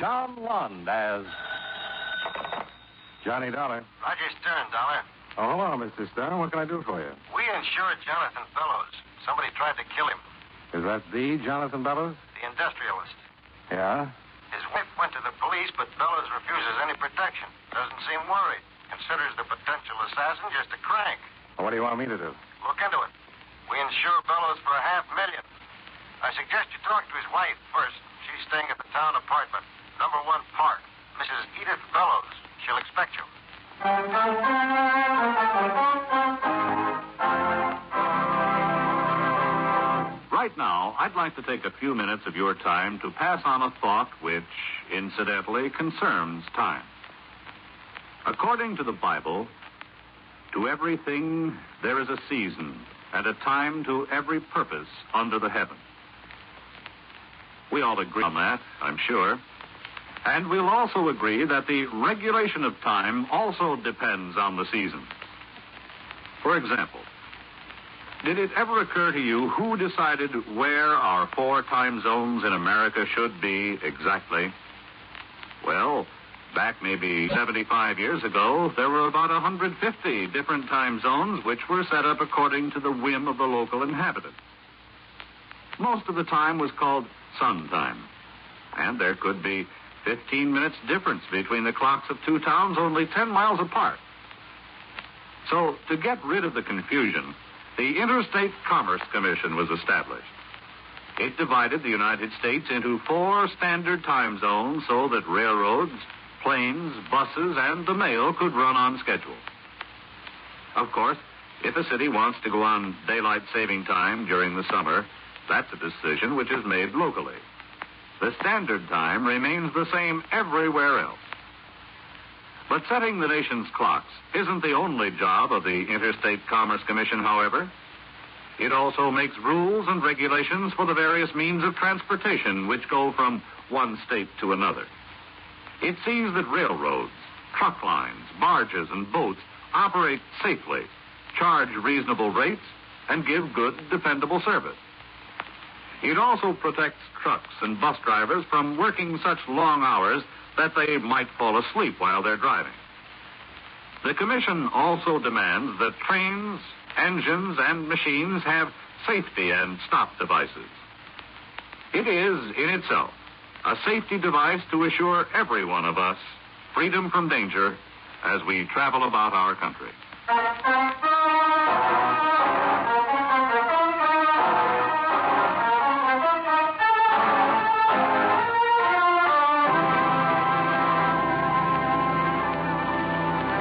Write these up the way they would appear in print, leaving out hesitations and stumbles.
John Lund as Johnny Dollar. Roger Stern, Dollar. Oh, hello, Mr. Stern. What can I do for you? We insured Jonathan Bellows. Somebody tried to kill him. Is that the Jonathan Bellows? The industrialist. Yeah? His wife went to the police, but Bellows refuses any protection. Doesn't seem worried. Considers the potential assassin just a crank. Well, what do you want me to do? Look into it. We insure Bellows for $500,000. I suggest you talk to his wife first. She's staying at the town apartment, number 1 Park. Mrs. Edith Bellows. She'll expect you. Right now, I'd like to take a few minutes of your time to pass on a thought which, incidentally, concerns time. According to the Bible, to everything there is a season and a time to every purpose under the heaven. We all agree on that, I'm sure. And we'll also agree that the regulation of time also depends on the season. For example, did it ever occur to you who decided where our 4 time zones in America should be exactly? Well, back maybe 75 years ago, there were about 150 different time zones which were set up according to the whim of the local inhabitants. Most of the time was called sun time, and there could be 15 minutes difference between the clocks of 2 towns only 10 miles apart. So, to get rid of the confusion, the Interstate Commerce Commission was established. It divided the United States into 4 standard time zones so that railroads, planes, buses, and the mail could run on schedule. Of course, if a city wants to go on daylight saving time during the summer, that's a decision which is made locally. The standard time remains the same everywhere else. But setting the nation's clocks isn't the only job of the Interstate Commerce Commission, however. It also makes rules and regulations for the various means of transportation which go from one state to another. It sees that railroads, truck lines, barges, and boats operate safely, charge reasonable rates, and give good, dependable service. It also protects trucks and bus drivers from working such long hours that they might fall asleep while they're driving. The Commission also demands that trains, engines, and machines have safety and stop devices. It is, in itself, a safety device to assure every one of us freedom from danger as we travel about our country.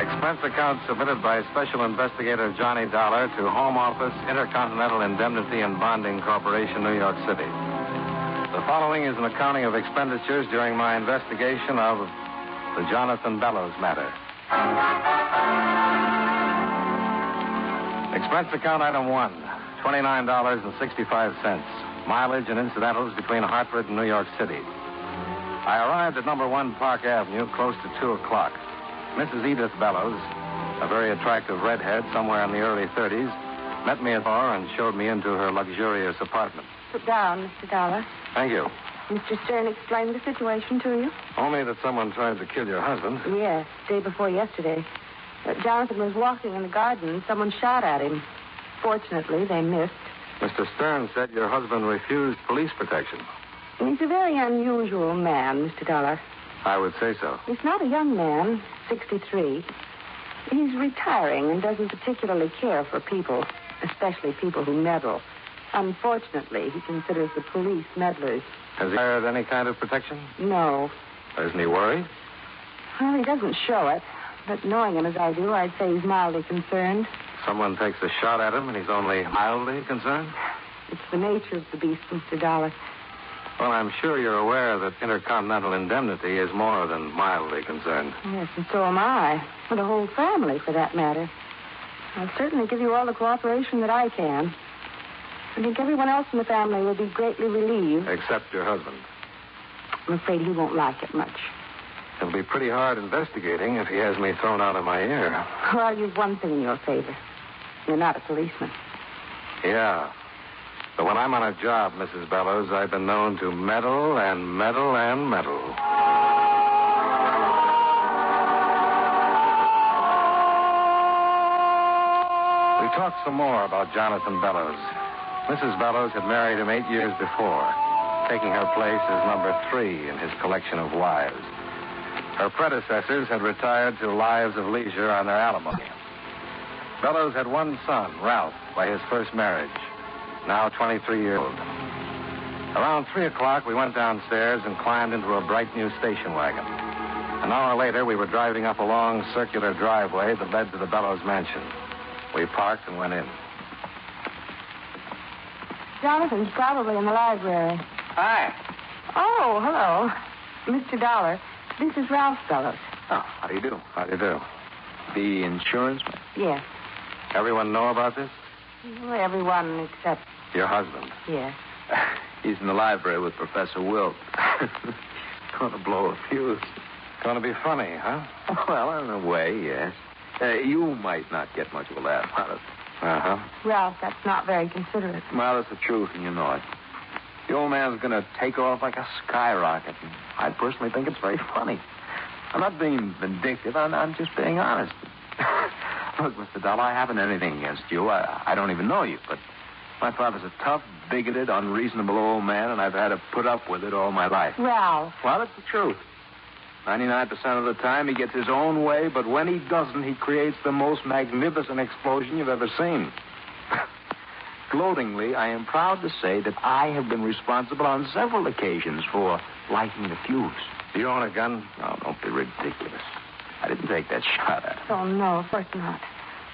Expense account submitted by Special Investigator Johnny Dollar to Home Office, Intercontinental Indemnity and Bonding Corporation, New York City. The following is an accounting of expenditures during my investigation of the Jonathan Bellows matter. Expense account item 1, $29.65. Mileage and incidentals between Hartford and New York City. I arrived at number 1 Park Avenue close to 2 o'clock. Mrs. Edith Bellows, a very attractive redhead somewhere in the early 30s, met me at the door and showed me into her luxurious apartment. Sit down, Mr. Dollar. Thank you. Mr. Stern explained the situation to you? Only that someone tried to kill your husband. Yes, day before yesterday. Jonathan was walking in the garden and someone shot at him. Fortunately, they missed. Mr. Stern said your husband refused police protection. He's a very unusual man, Mr. Dollar. I would say so. He's not a young man, 63. He's retiring and doesn't particularly care for people, especially people who meddle. Unfortunately, he considers the police meddlers. Has he hired any kind of protection? No. Isn't he worried? Well, he doesn't show it. But knowing him as I do, I'd say he's mildly concerned. Someone takes a shot at him and he's only mildly concerned? It's the nature of the beast, Mr. Dollar. Well, I'm sure you're aware that Intercontinental Indemnity is more than mildly concerned. Yes, and so am I. And the whole family, for that matter. I'll certainly give you all the cooperation that I can. I think everyone else in the family will be greatly relieved. Except your husband. I'm afraid he won't like it much. It'll be pretty hard investigating if he has me thrown out of my ear. Well, you've one thing in your favor. You're not a policeman. Yeah. But when I'm on a job, Mrs. Bellows, I've been known to meddle and meddle and meddle. talked some more about Jonathan Bellows. Mrs. Bellows had married him 8 years before, taking her place as number 3 in his collection of wives. Her predecessors had retired to lives of leisure on their alimony. Bellows had one son, Ralph, by his first marriage, now 23 years old. Around 3 o'clock, we went downstairs and climbed into a bright new station wagon. An hour later, we were driving up a long circular driveway that led to the Bellows mansion. We parked and went in. Jonathan's probably in the library. Hi. Oh, hello. Mr. Dollar, this is Ralph Bellows. Oh, how do you do? How do you do? The insurance man? Yes. Everyone know about this? Well, everyone except... Your husband. Yes. He's in the library with Professor Wilt. Gonna blow a fuse. Going to be funny, huh? Well, in a way, yes. You might not get much of a laugh out of it. Uh-huh. Ralph, that's not very considerate. Well, it's the truth, and you know it. The old man's going to take off like a skyrocket. And I personally think it's very funny. I'm not being vindictive. I'm just being honest. Look, Mr. Dollar, I haven't anything against you. I don't even know you, but my father's a tough, bigoted, unreasonable old man, and I've had to put up with it all my life. Ralph. Well, it's the truth. 99% of the time, he gets his own way, but when he doesn't, he creates the most magnificent explosion you've ever seen. Gloatingly, I am proud to say that I have been responsible on several occasions for lighting the fuse. Do you own a gun? Oh, don't be ridiculous. I didn't take that shot at him. Oh, no, of course not.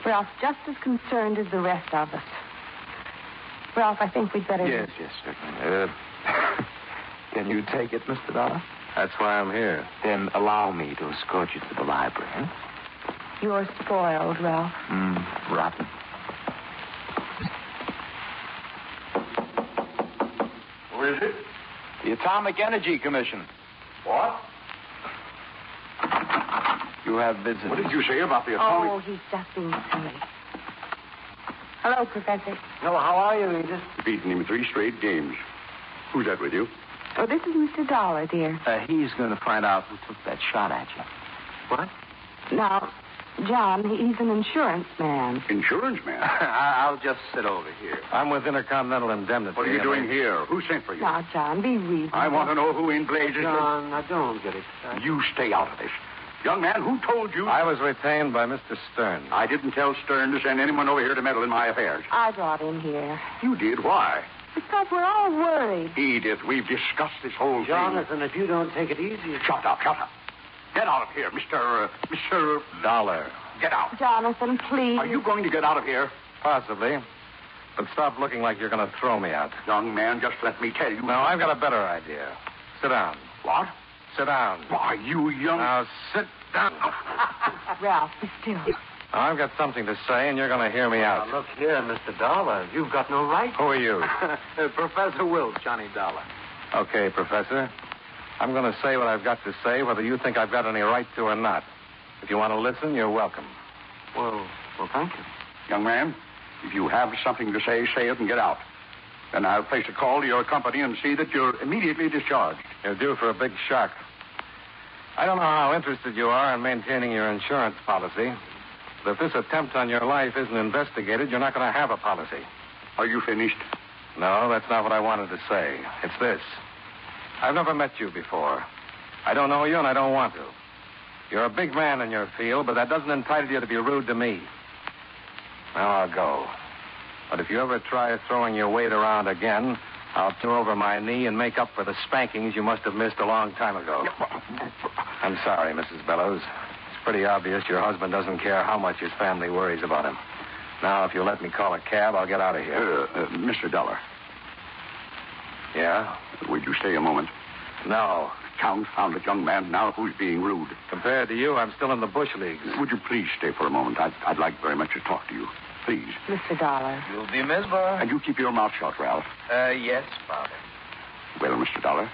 Ralph's just as concerned as the rest of us. Ralph, I think we'd better... Yes, certainly. Can you take it, Mr. Dollar? That's why I'm here. Then allow me to escort you to the library. Huh? You're spoiled, Ralph. Rotten. Who is it? The Atomic Energy Commission. What? You have visitors. What did you say about the atomic... Oh, he's just being silly. Hello, Professor. Hello, how are you, Edith? Beaten him 3 straight games. Who's that with you? Oh, this is Mr. Dollar, dear. He's going to find out who took that shot at you. What? Now, John, he's an insurance man. Insurance man? I'll just sit over here. I'm with Intercontinental Indemnity. What are you doing here? Who sent for you? Now, John, be reasonable. I want to know who in blazes... John, now don't get excited. You stay out of this. Young man, who told you... I was retained by Mr. Stern. I didn't tell Stern to send anyone over here to meddle in my affairs. I brought him here. You did? Why? Because we're all worried. Edith, we've discussed this whole thing. Jonathan, if you don't take it easy... Shut up. Get out of here, Mr. Dollar. Get out. Jonathan, please. Are you going to get out of here? Possibly. But stop looking like you're going to throw me out. Young man, just let me tell you... No, I've got a better idea. Sit down. What? Sit down. Why, you young... Now, sit down. Ralph, be still. Now, I've got something to say, and you're going to hear me out. Look here, Mr. Dollar. You've got no right. Who are you? Professor Wilt, Johnny Dollar. Okay, Professor. I'm going to say what I've got to say, whether you think I've got any right to or not. If you want to listen, you're welcome. Well, thank you. Young man, if you have something to say it and get out. Then I'll place a call to your company and see that you're immediately discharged. You're due for a big shock. I don't know how interested you are in maintaining your insurance policy, but if this attempt on your life isn't investigated, you're not going to have a policy. Are you finished? No, that's not what I wanted to say. It's this. I've never met you before. I don't know you, and I don't want to. You're a big man in your field, but that doesn't entitle you to be rude to me. Now I'll go. But if you ever try throwing your weight around again, I'll turn over my knee and make up for the spankings you must have missed a long time ago. I'm sorry, Mrs. Bellows. It's pretty obvious your husband doesn't care how much his family worries about him. Now, if you'll let me call a cab, I'll get out of here. Mr. Dollar. Yeah? Would you stay a moment? No. Confounded young man, now who's being rude? Compared to you, I'm still in the bush leagues. Would you please stay for a moment? I'd like very much to talk to you. Please. Mr. Dollar. You'll be missed, boy. And you keep your mouth shut, Ralph. Yes, Father. Well, Mr. Dollar.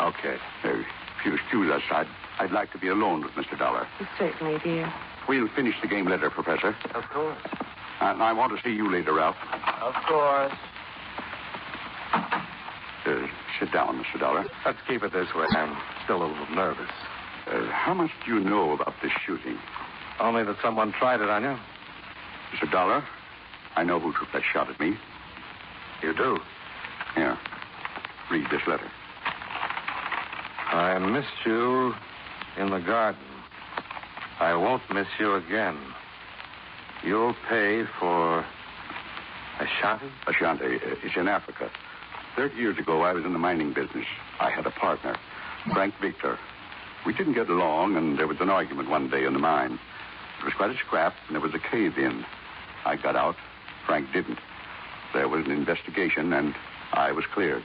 Okay. If you'll excuse us, I'd like to be alone with Mr. Dollar. Certainly, dear. We'll finish the game later, Professor. Of course. And I want to see you later, Ralph. Of course. Sit down, Mr. Dollar. Let's keep it this way. I'm still a little nervous. How much do you know about this shooting? Only that someone tried it on you. Mr. Dollar, I know who took that shot at me. You do? Here. Read this letter. I missed you in the garden. I won't miss you again. You'll pay for Ashanti? Ashanti is in Africa. 30 years ago, I was in the mining business. I had a partner, Frank Victor. We didn't get along, and there was an argument one day in the mine. It was quite a scrap, and there was a cave-in. I got out. Frank didn't. There was an investigation, and I was cleared.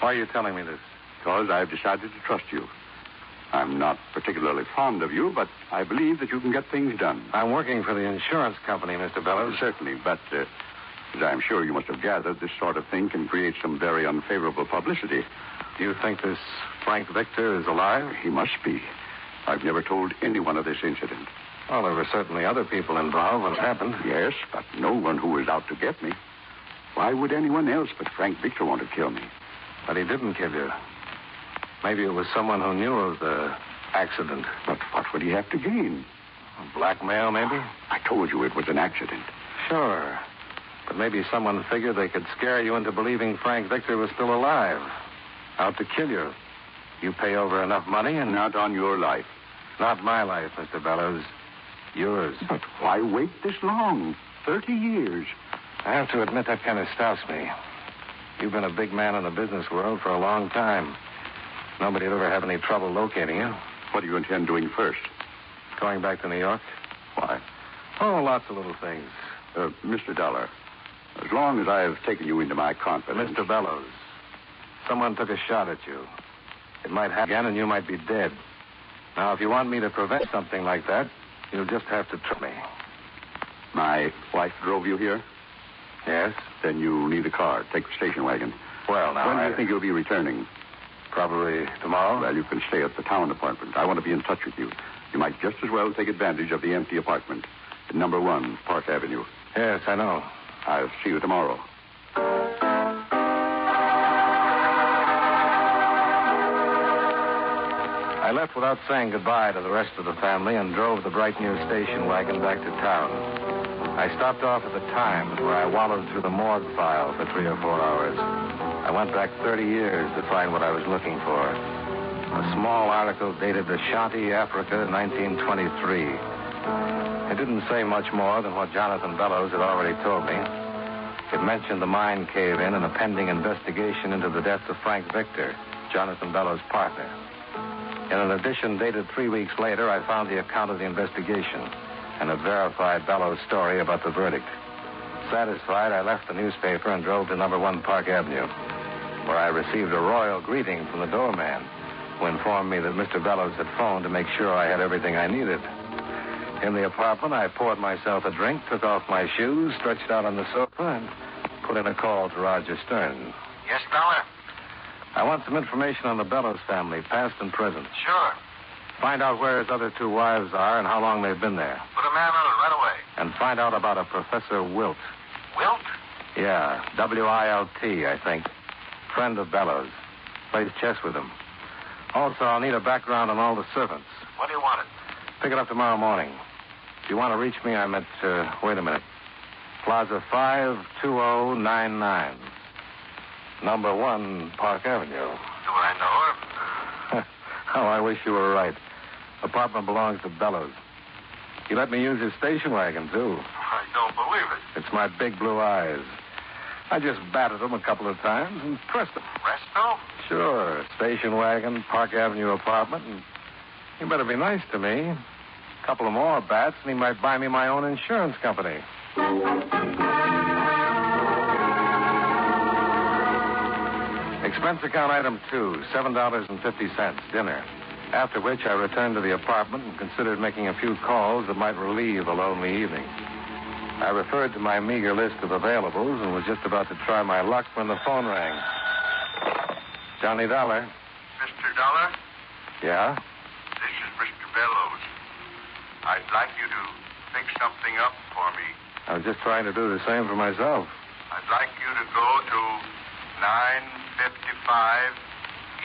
Why are you telling me this? Because I've decided to trust you. I'm not particularly fond of you, but I believe that you can get things done. I'm working for the insurance company, Mr. Bellows. Certainly, but as I'm sure you must have gathered, this sort of thing can create some very unfavorable publicity. Do you think this Frank Victor is alive? He must be. I've never told anyone of this incident. Well, there were certainly other people involved when it happened. Yes, but no one who was out to get me. Why would anyone else but Frank Victor want to kill me? But he didn't kill you. Maybe it was someone who knew of the accident. But what would he have to gain? Blackmail, maybe? I told you it was an accident. Sure. But maybe someone figured they could scare you into believing Frank Victor was still alive. Out to kill you. You pay over enough money and... Not on your life. Not my life, Mr. Bellows. Yours. But why wait this long? 30 years. I have to admit that kind of stops me. You've been a big man in the business world for a long time. Nobody would ever have any trouble locating you. What do you intend doing first? Going back to New York? Why? Oh, lots of little things. Mr. Dollar, as long as I have taken you into my confidence... Mr. Bellows, someone took a shot at you. It might happen again and you might be dead. Now, if you want me to prevent something like that, you'll just have to trust me. My wife drove you here? Yes? Then you need a car. Take the station wagon. Well, now, when do you think you'll be returning? Probably tomorrow. Well, you can stay at the town apartment. I want to be in touch with you. You might just as well take advantage of the empty apartment at number 1, Park Avenue. Yes, I know. I'll see you tomorrow. I left without saying goodbye to the rest of the family and drove the bright new station wagon back to town. I stopped off at the Times, where I wallowed through the morgue file for 3 or 4 hours. I went back 30 years to find what I was looking for. A small article dated Ashanti, Africa, 1923. It didn't say much more than what Jonathan Bellows had already told me. It mentioned the mine cave-in and a pending investigation into the death of Frank Victor, Jonathan Bellows' partner. In an edition dated 3 weeks later, I found the account of the investigation and a verified Bellows story about the verdict. Satisfied, I left the newspaper and drove to number 1 Park Avenue, where I received a royal greeting from the doorman, who informed me that Mr. Bellows had phoned to make sure I had everything I needed. In the apartment, I poured myself a drink, took off my shoes, stretched out on the sofa, and put in a call to Roger Stern. Yes, Dollar? I want some information on the Bellows family, past and present. Sure. Find out where his other 2 wives are and how long they've been there. Put a man on it right away. And find out about a Professor Wilt. Wilt? Yeah, W-I-L-T, I think. Friend of Bellows. Plays chess with him. Also, I'll need a background on all the servants. When do you want it? Pick it up tomorrow morning. If you want to reach me, I'm at, wait a minute. Plaza 52099. Number 1, Park Avenue. Do I know her? Oh, I wish you were right. Apartment belongs to Bellows. He let me use his station wagon, too. I don't believe it. It's my big blue eyes. I just batted them a couple of times and pressed them. Resto? Sure. Station wagon, Park Avenue apartment, and he better be nice to me. A couple of more bats, and he might buy me my own insurance company. Expense account item 2, $7.50, dinner. After which I returned to the apartment and considered making a few calls that might relieve a lonely evening. I referred to my meager list of availables and was just about to try my luck when the phone rang. Johnny Dollar. Mr. Dollar? Yeah? This is Mr. Bellows. I'd like you to fix something up for me. I was just trying to do the same for myself. I'd like you to go to 955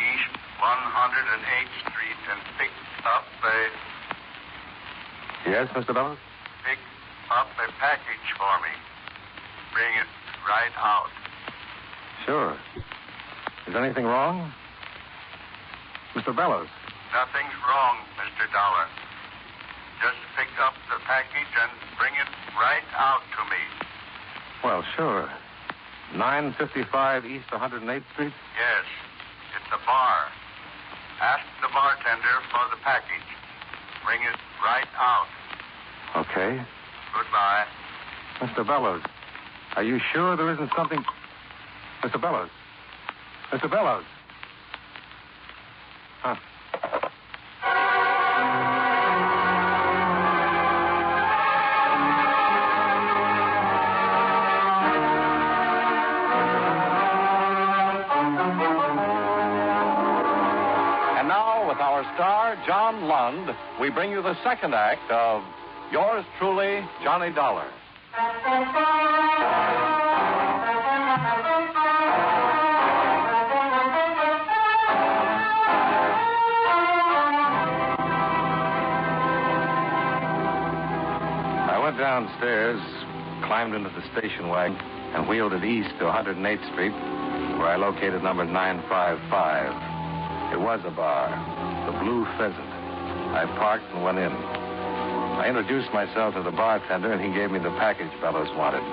East 108th Street and pick up a... Yes, Mr. Bellows? Pick up a package for me. Bring it right out. Sure. Is anything wrong? Mr. Bellows. Nothing's wrong, Mr. Dollar. Just pick up the package and bring it right out to me. Well, sure. 955 East 108th Street? Yes, it's the bar. Ask the bartender for the package. Bring it right out. Okay. Goodbye. Mr. Bellows, are you sure there isn't something... Mr. Bellows. Mr. Bellows. Huh. And now, with our star, John Lund, we bring you the second act of Yours Truly, Johnny Dollar. I went downstairs, climbed into the station wagon, and wheeled it east to 108th Street, where I located number 955. It was a bar, the Blue Pheasant. I parked and went in. I introduced myself to the bartender, and he gave me the package Bellows wanted.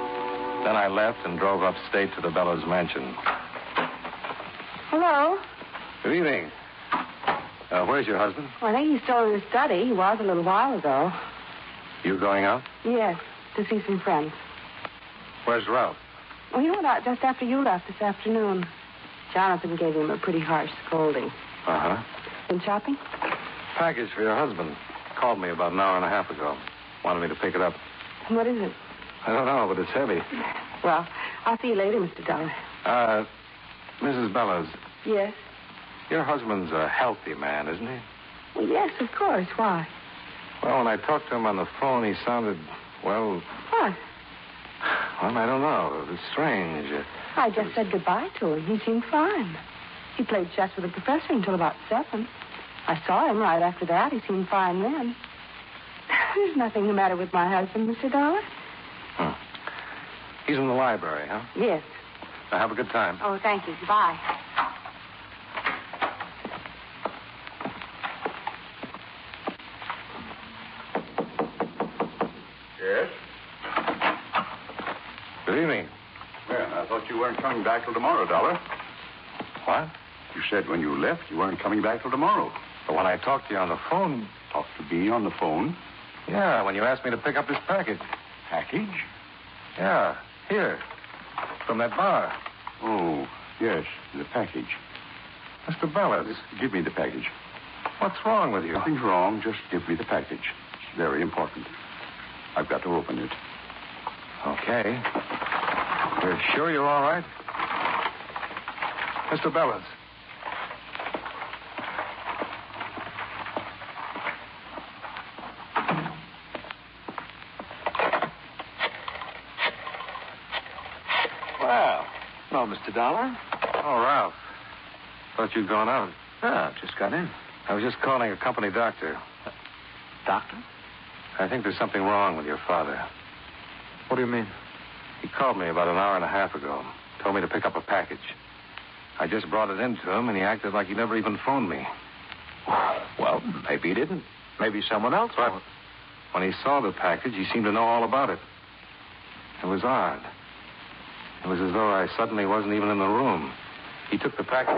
Then I left and drove upstate to the Bellows mansion. Hello? Good evening. Where's your husband? Well, I think he's still in his study. He was a little while ago. You going out? Yes, to see some friends. Where's Ralph? Well, he went out just after you left this afternoon. Jonathan gave him a pretty harsh scolding. Uh-huh. Been shopping? Package for your husband. Called me about an hour and a half ago. Wanted me to pick it up. What is it? I don't know, but it's heavy. Well, I'll see you later, Mr. Dollar. Mrs. Bellows, Yes? your husband's a healthy man, isn't he? Well, yes, of course. Why? Well, when I talked to him on the phone, he sounded, well, What? I don't know. It was strange. I just said goodbye to him. He seemed fine. He played chess with the professor until about 7. I saw him right after that. He seemed fine then. There's nothing the matter with my husband, Mr. Dollar. He's in the library, huh? Yes. Now, have a good time. Oh, thank you. Goodbye. Yes? Good evening. Well, I thought you weren't coming back till tomorrow, Dollar. What? You said when you left you weren't coming back till tomorrow. But when I talked to you on the phone... Talked to me on the phone? Yeah, when you asked me to pick up this package. Package? Yeah, here. From that bar. Oh, yes, the package. Mr. Bellows, Give me the package. what's wrong with you? Nothing's wrong. Just give me the package. It's very important. I've got to open it. Okay. You're sure you're all right? Mr. Bellows. Well, no, Mr. Dollar. Oh, Ralph. Thought you'd gone out. Ah, just got in. I was just calling a company doctor. Doctor? I think there's something wrong with your father. What do you mean? He called me about an hour and a half ago. Told me to pick up a package. I just brought it in to him, and he acted like he never even phoned me. Well, maybe he didn't. Maybe someone else. But when he saw the package, he seemed to know all about it. It was odd. It was as though I suddenly wasn't even in the room. He took the package.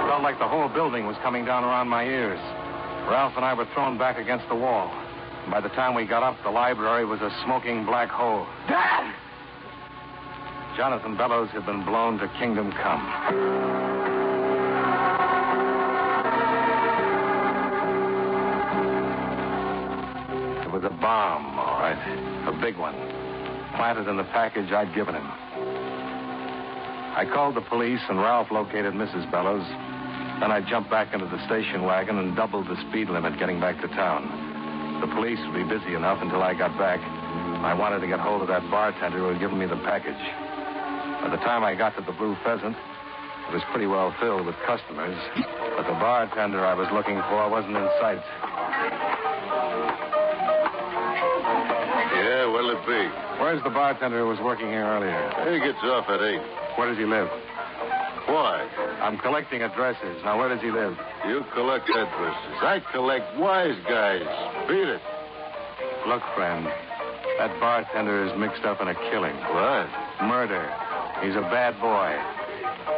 It felt like the whole building was coming down around my ears. Ralph and I were thrown back against the wall. And by the time we got up, the library was a smoking black hole. Dad! Jonathan Bellows had been blown to kingdom come. It was a bomb, all right. A big one. Planted in the package I'd given him. I called the police, and Ralph located Mrs. Bellows. Then I jumped back into the station wagon and doubled the speed limit getting back to town. The police would be busy enough until I got back. I wanted to get hold of that bartender who had given me the package. By the time I got to the Blue Pheasant, it was pretty well filled with customers. But the bartender I was looking for wasn't in sight. it be? Where's the bartender who was working here earlier? He gets off at 8. Where does he live? Why? I'm collecting addresses. Now, where does he live? You collect addresses. I collect wise guys. Beat it. Look, friend, that bartender is mixed up in a killing. What? Murder. He's a bad boy.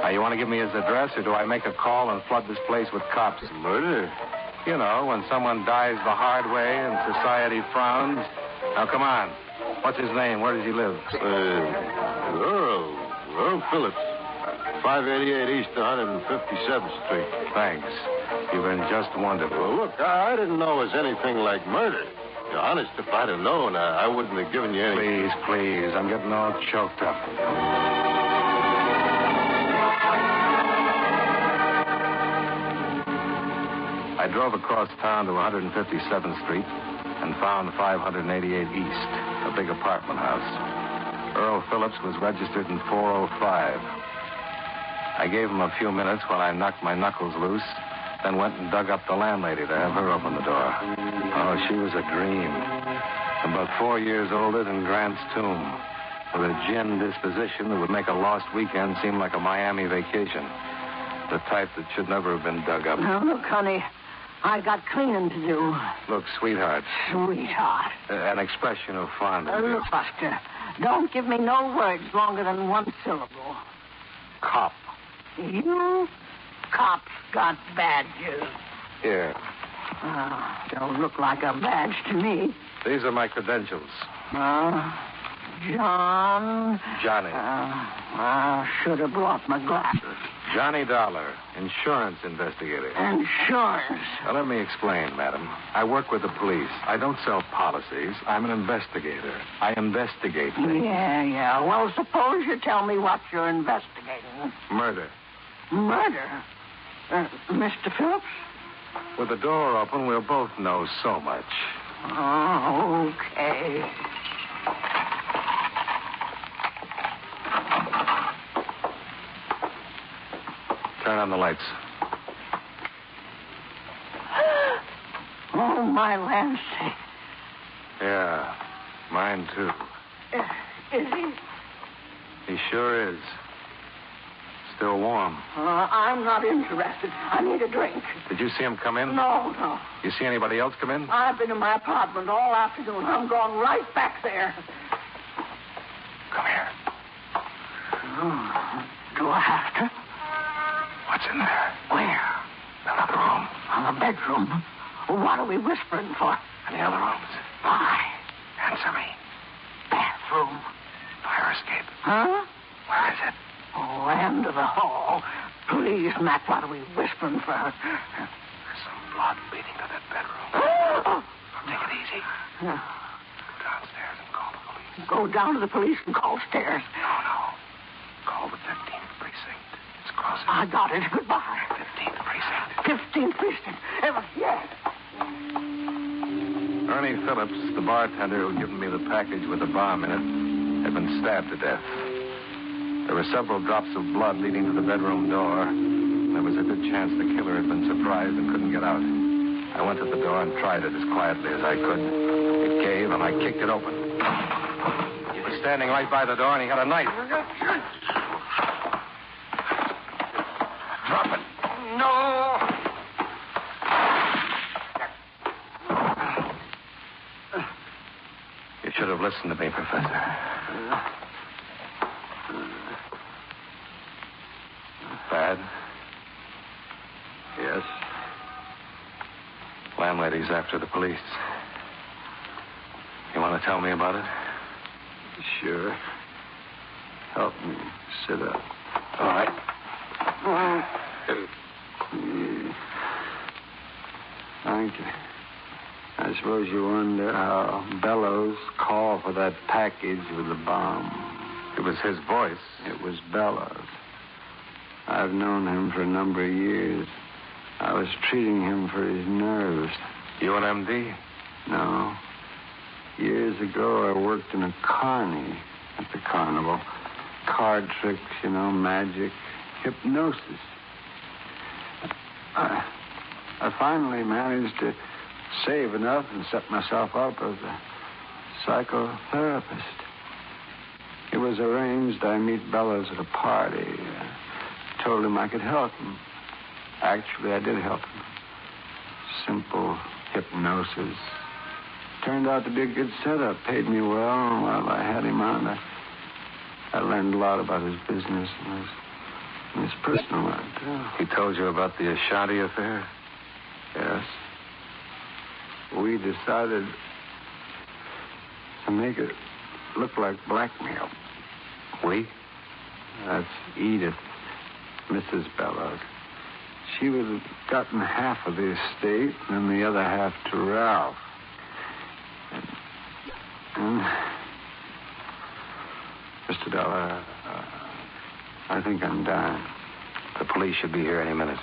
Now, you want to give me his address, or do I make a call and flood this place with cops? Murder? You know, when someone dies the hard way and society frowns. Now, come on. What's his name? Where does he live? Earl Phillips. 588 East 157th Street. Thanks. You've been just wonderful. Well, look, I didn't know it was anything like murder. Honest, if I'd have known, I wouldn't have given you any... Please. I'm getting all choked up. I drove across town to 157th Street and found 588 East, a big apartment house. Earl Phillips was registered in 405. I gave him a few minutes while I knocked my knuckles loose, then went and dug up the landlady to have her open the door. Oh, she was a dream. About 4 years older than Grant's tomb, with a gin disposition that would make a lost weekend seem like a Miami vacation. The type that should never have been dug up. Now, look, honey, I got cleaning to do. Look, sweetheart. Sweetheart. An expression of fondness. Look, Buster, don't give me no words longer than one syllable. Cop. You cops got badges. Here. Don't look like a badge to me. These are my credentials. John. Johnny. I should have brought my glasses. Johnny Dollar, insurance investigator. Insurance? Now, let me explain, madam. I work with the police. I don't sell policies. I'm an investigator. I investigate things. Yeah. Well, suppose you tell me what you're investigating. Murder. Murder? Mr. Phillips? With the door open, we'll both know so much. Oh, okay. Turn on the lights. Oh, my land sake. Yeah, mine too. Is he? He sure is. Still warm. I'm not interested. I need a drink. Did you see him come in? No. You see anybody else come in? I've been in my apartment all afternoon. I'm going right back there. Come here. Do I have to? What's in there? Where? Another room. The bedroom. What are we whispering for? And the other rooms. Why? Answer me. Bathroom. Fire escape. Huh? Where is it? Oh, end of the hall. Please, Mac, what are we whispering for? There's some blood leading to that bedroom. Take it easy. Go downstairs and call the police. Go down to the police and call stairs. No. Call the 15th precinct. It's close. I got it. Goodbye. 15th precinct. 15th precinct. Yes. Ernie Phillips, the bartender who'd given me the package with the bomb in it, had been stabbed to death. There were several drops of blood leading to the bedroom door. There was a good chance the killer had been surprised and couldn't get out. I went to the door and tried it as quietly as I could. It gave, and I kicked it open. He was standing right by the door, and he had a knife. Drop it. No. You should have listened to me, Professor. Bad? Yes. Landlady's after the police. You want to tell me about it? Sure. Help me sit up. All right. Thank you. I suppose you wonder how Bellows called for that package with the bomb. It was his voice. It was Bellows. I've known him for a number of years. I was treating him for his nerves. You an MD? No. Years ago, I worked in a carny at the carnival. Card tricks, magic, hypnosis. I finally managed to save enough and set myself up as a psychotherapist. It was arranged I meet Bellows at a party. Told him I could help him. Actually, I did help him. Simple hypnosis. Turned out to be a good setup. Paid me well while I had him on. I learned a lot about his business and his personal life, too. He told you about the Ashanti affair? Yes. We decided to make it look like blackmail. We? That's Edith, Mrs. Bellows. She would have gotten half of the estate and the other half to Ralph. And Mr. Dollar, I think I'm dying. The police should be here any minute.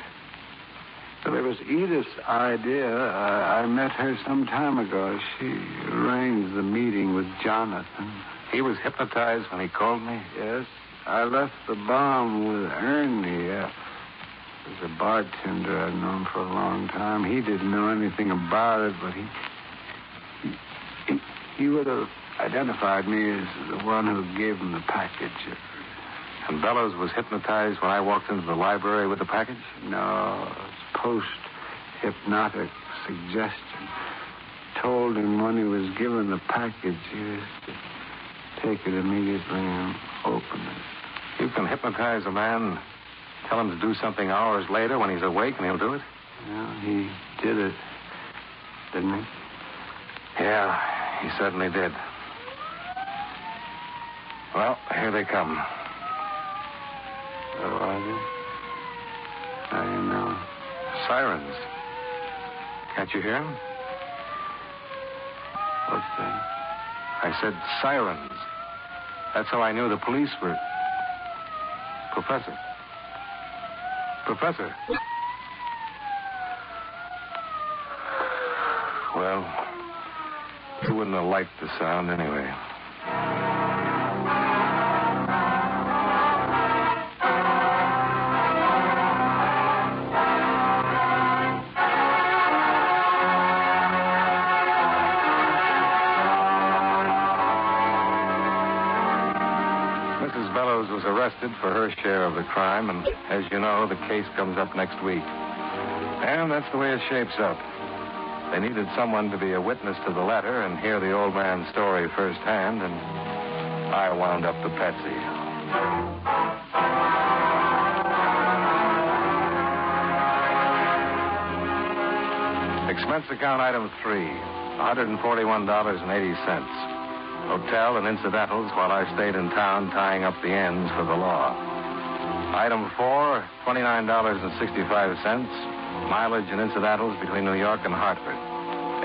Well, it was Edith's idea. I met her some time ago. She arranged the meeting with Jonathan. He was hypnotized when he called me? Yes. I left the bomb with Ernie. There's a bartender I've known for a long time. He didn't know anything about it, but he would have identified me as the one who gave him the package. And Bellows was hypnotized when I walked into the library with the package? No, it's post-hypnotic suggestion. Told him when he was given the package, he was to take it immediately and open it. You can hypnotize a man, tell him to do something hours later when he's awake, and he'll do it? Well, he did it, didn't he? Yeah, he certainly did. Well, here they come. Oh, are they? How do you know? Sirens. Can't you hear them? What's that? I said sirens. That's how I knew the police were... Professor. Well, you wouldn't have liked the sound anyway. Mrs. Bellows was arrested for her share of the crime, and as you know, the case comes up next week. And that's the way it shapes up. They needed someone to be a witness to the letter and hear the old man's story firsthand, and I wound up the Patsy. Expense account item 3, $141.80. Hotel and incidentals while I stayed in town tying up the ends for the law. Item 4, $29.65. Mileage and incidentals between New York and Hartford.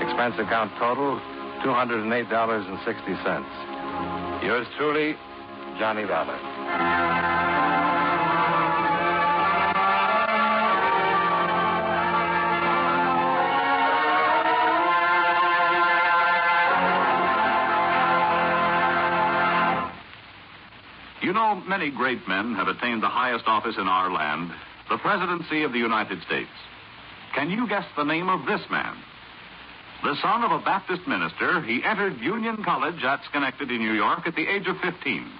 Expense account total, $208.60. Yours truly, Johnny Dollar. You know, many great men have attained the highest office in our land, the presidency of the United States. Can you guess the name of this man? The son of a Baptist minister, he entered Union College at Schenectady, New York, at the age of 15.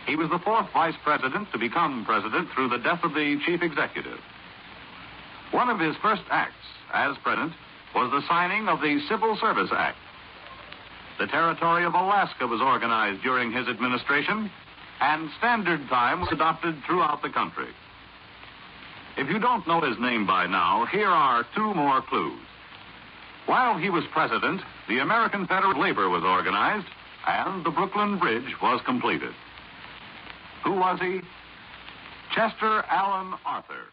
He was the fourth vice president to become president through the death of the chief executive. One of his first acts as president was the signing of the Civil Service Act. The territory of Alaska was organized during his administration, and standard time was adopted throughout the country. If you don't know his name by now, here are 2 more clues. While he was president, the American Federal Labor was organized, and the Brooklyn Bridge was completed. Who was he? Chester Alan Arthur.